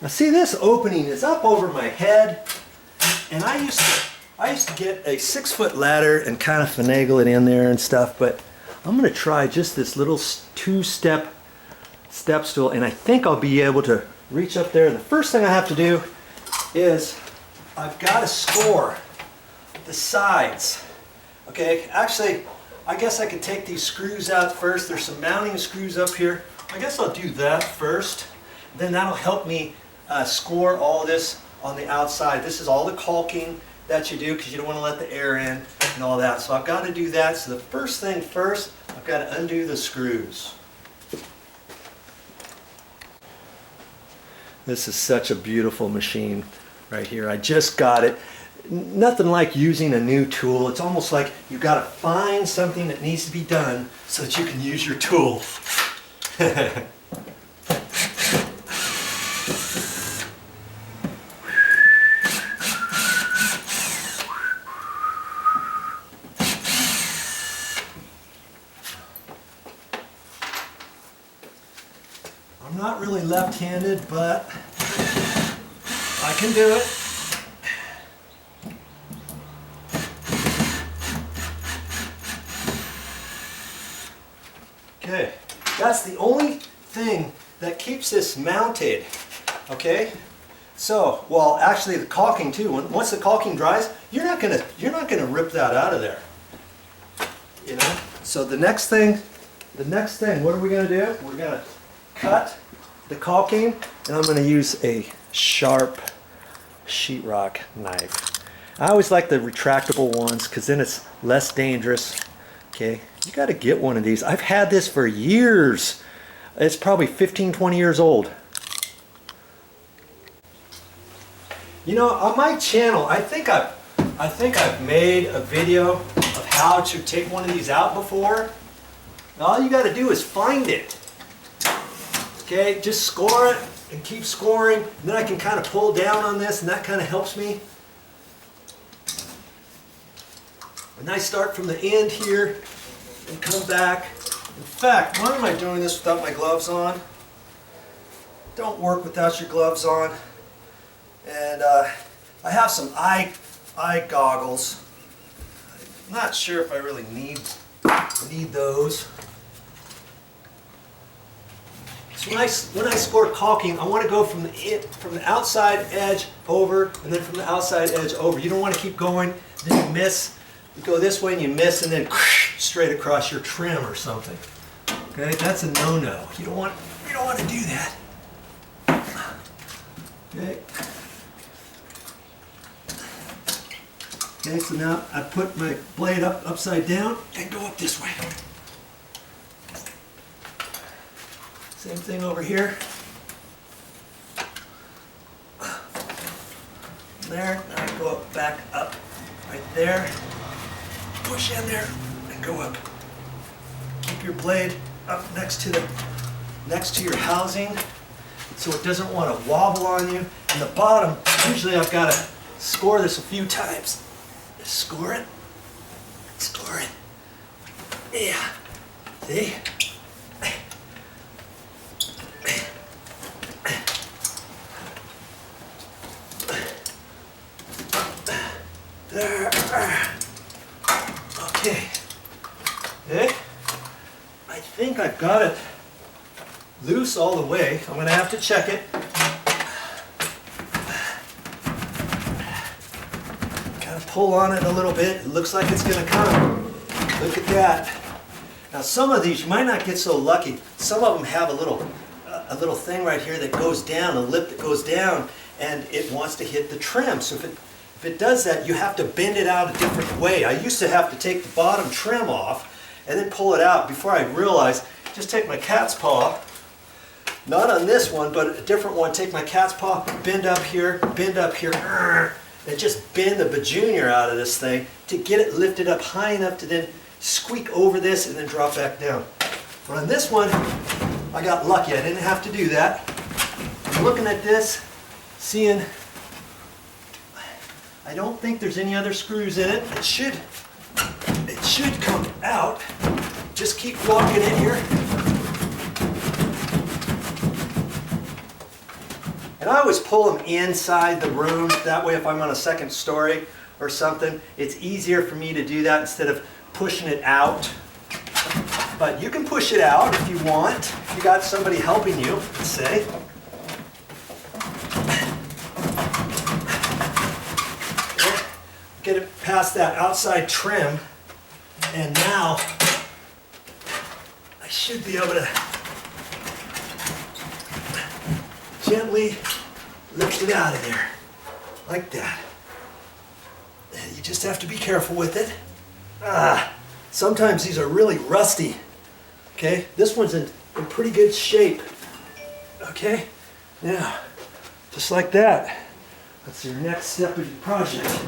Now see, this opening is up over my head, and I used to get a 6-foot ladder and kind of finagle it in there and stuff, but I'm going to try just this little 2-step step stool, and I think I'll be able to reach up there. And the first thing I have to do is I've got to score the sides. Okay, actually, I guess I could take these screws out first. There's some mounting screws up here. I guess I'll do that first. Then that'll help me score all this on the outside. This is all the caulking that you do because you don't want to let the air in and all that. So I've got to do that. So the first thing first, I've got to undo the screws. This is such a beautiful machine right here. I just got it. Nothing like using a new tool. It's almost like you've got to find something that needs to be done so that you can use your tool. I'm not really left-handed, but I can do it. Okay, that's the only thing that keeps this mounted. Okay, so well, actually the caulking too. Once the caulking dries, you're not gonna rip that out of there. You know. So the next thing, what are we gonna do? We're gonna cut the caulking, and I'm going to use a sharp sheetrock knife. I always like the retractable ones because then it's less dangerous. Okay, you got to get one of these. I've had this for years. It's probably 15-20 years old. You know, on my channel, I think I've made a video of how to take one of these out before. All you got to do is find it. Okay, just score it and keep scoring, and then I can kind of pull down on this, and that kind of helps me. And I start from the end here and come back. In fact, why am I doing this without my gloves on? Don't work without your gloves on. And I have some eye goggles. I'm not sure if I really need those. When I score caulking, I want to go from the outside edge over, and then from the outside edge over. You don't want to keep going, then you miss. You go this way and you miss, and then straight across your trim or something. Okay, that's a no-no. You don't want to do that. Okay. Okay, so now I put my blade upside down and go up this way. Same thing over here. There, now I go back up right there. Push in there and go up. Keep your blade up next to your housing so it doesn't want to wobble on you. And the bottom, usually I've got to score this a few times. Just score it. Score it. Yeah. See? There. Okay. Okay. I think I've got it loose all the way. I'm going to have to check it. Kind of pull on it a little bit. It looks like it's going to come. Look at that. Now some of these you might not get so lucky. Some of them have a little thing right here that goes down, a lip that goes down, and it wants to hit the trim. So if it does that, you have to bend it out a different way. I used to have to take the bottom trim off and then pull it out before I realized, just take my cat's paw, not on this one, but a different one, take my cat's paw, bend up here, and just bend the bajunior out of this thing to get it lifted up high enough to then squeak over this and then drop back down. But on this one, I got lucky. I didn't have to do that. I'm looking at this, seeing I don't think there's any other screws in it. It should come out. Just keep walking in here. And I always pull them inside the room. That way if I'm on a second story or something, it's easier for me to do that instead of pushing it out. But you can push it out if you want. If you got somebody helping you, let's say. Get it past that outside trim, and now I should be able to gently lift it out of there, like that. You just have to be careful with it. Sometimes these are really rusty. Okay, this one's in pretty good shape. Okay, now, just like that. That's your next step of your project.